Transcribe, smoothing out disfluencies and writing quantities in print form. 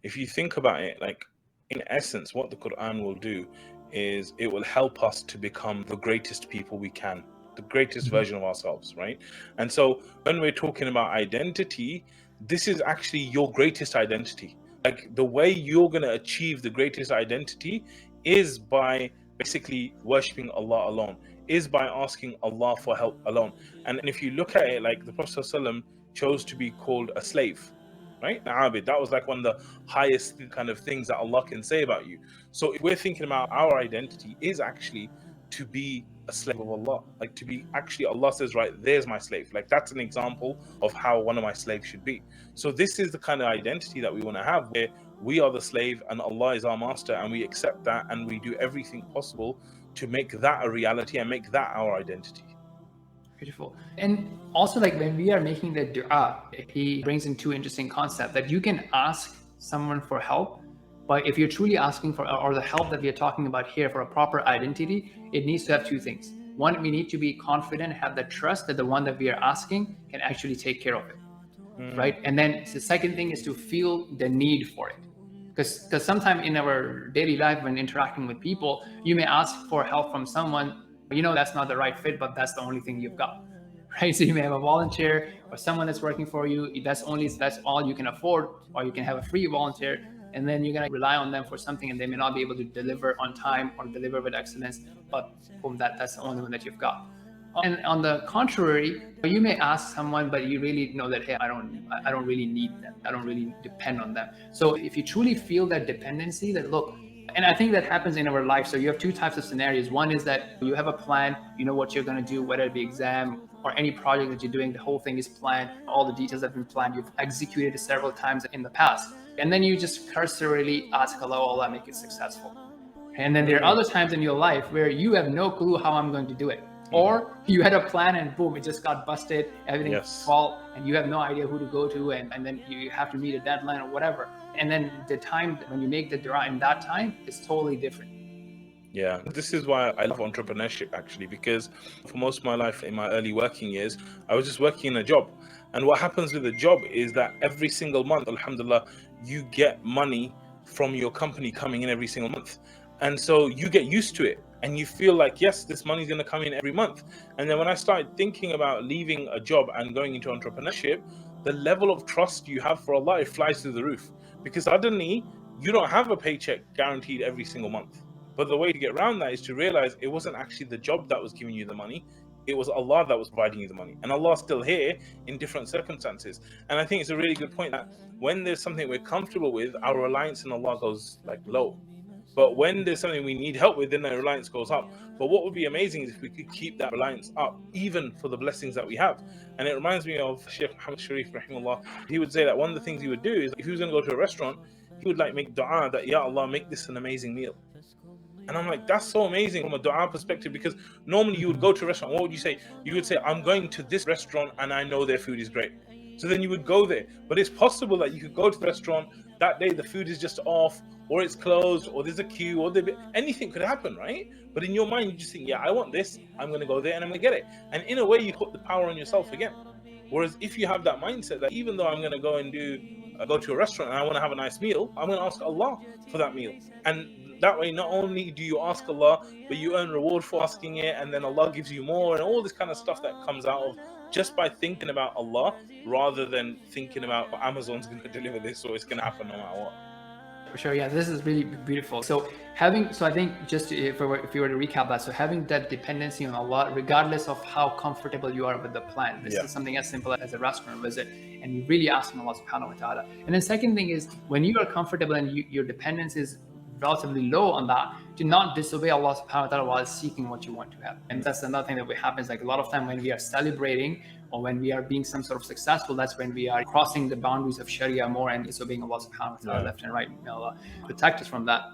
if you think about it, like in essence, what the Quran will do is it will help us to become the greatest people we can, the greatest version of ourselves, right? And so when we're talking about identity, this is actually your greatest identity. Like the way you're going to achieve the greatest identity is by basically worshipping Allah alone, is by asking Allah for help alone. And if you look at it, like the Prophet ﷺ chose to be called a slave, right? Abid, that was like one of the highest kind of things that Allah can say about you. So if we're thinking about our identity is actually to be a slave of Allah, like to be actually, Allah says, right, there's my slave. Like that's an example of how one of my slaves should be. So this is the kind of identity that we want to have, where we are the slave and Allah is our master, and we accept that and we do everything possible to make that a reality and make that our identity. Beautiful. And also, like when we are making the dua, he brings in two interesting concepts that you can ask someone for help, but if you're truly asking for, or the help that we are talking about here, for a proper identity, it needs to have two things. One, we need to be confident, have the trust that the one that we are asking can actually take care of it, right? And then the second thing is to feel the need for it. Because sometimes in our daily life, when interacting with people, you may ask for help from someone, that's not the right fit, but that's the only thing you've got, right? So you may have a volunteer or someone that's working for you. That's all you can afford, or you can have a free volunteer, and then you're going to rely on them for something, and they may not be able to deliver on time or deliver with excellence, but boom, that's the only one that you've got. And on the contrary, you may ask someone, but you really know that, hey, I don't really need them. I don't really depend on them. So if you truly feel that dependency, that look, and I think that happens in our life. So you have two types of scenarios. One is that you have a plan, you know what you're going to do, whether it be exam or any project that you're doing, the whole thing is planned. All the details have been planned. You've executed it several times in the past. And then you just cursorily ask Allah, make it successful. And then there are other times in your life where you have no clue how I'm going to do it. Or you had a plan and boom, it just got busted, everything fall, and you have no idea who to go to, and then you have to meet a deadline or whatever. And then the time when you make the dua in that time is totally different. Yeah, this is why I love entrepreneurship, actually, because for most of my life in my early working years, I was just working in a job. And what happens with a job is that every single month, alhamdulillah, you get money from your company coming in every single month. And so you get used to it and you feel like, yes, this money is going to come in every month. And then when I started thinking about leaving a job and going into entrepreneurship, the level of trust you have for Allah, it flies through the roof, because suddenly you don't have a paycheck guaranteed every single month. But the way to get around that is to realize it wasn't actually the job that was giving you the money. It was Allah that was providing you the money. And Allah's still here in different circumstances. And I think it's a really good point that when there's something we're comfortable with, our reliance on Allah goes like low. But when there's something we need help with, then the reliance goes up. But what would be amazing is if we could keep that reliance up, even for the blessings that we have. And it reminds me of Shaykh Muhammad Sharif, rahimahullah. He would say that one of the things he would do is if he was going to go to a restaurant, he would like make dua that, Ya Allah, make this an amazing meal. And I'm like, that's so amazing from a dua perspective, because normally you would go to a restaurant. What would you say? You would say, I'm going to this restaurant and I know their food is great. So then you would go there. But it's possible that you could go to the restaurant that day, the food is just off, or it's closed, or there's a queue, or anything could happen, right? But in your mind, you just think, yeah, I want this. I'm going to go there and I'm going to get it. And in a way, you put the power on yourself again. Whereas if you have that mindset that even though I'm going to go and go to a restaurant and I want to have a nice meal, I'm going to ask Allah for that meal. And that way, not only do you ask Allah, but you earn reward for asking it, and then Allah gives you more, and all this kind of stuff that comes out of just by thinking about Allah, rather than thinking about Amazon's going to deliver this, or it's going to happen no matter what. For sure, yeah, this is really beautiful. So I think just if you were to recap that, so having that dependency on Allah, regardless of how comfortable you are with the plan, this is something as simple as a restaurant visit, and you're really asking Allah subhanahu wa ta'ala. And then second thing is, when you are comfortable and your dependence is relatively low on that, to not disobey Allah subhanahu wa ta'ala while seeking what you want to have. And that's another thing that happens, like a lot of time when we are celebrating or when we are being some sort of successful, that's when we are crossing the boundaries of Sharia more and disobeying Allah subhanahu wa ta'ala left and right. May Allah protect us from that.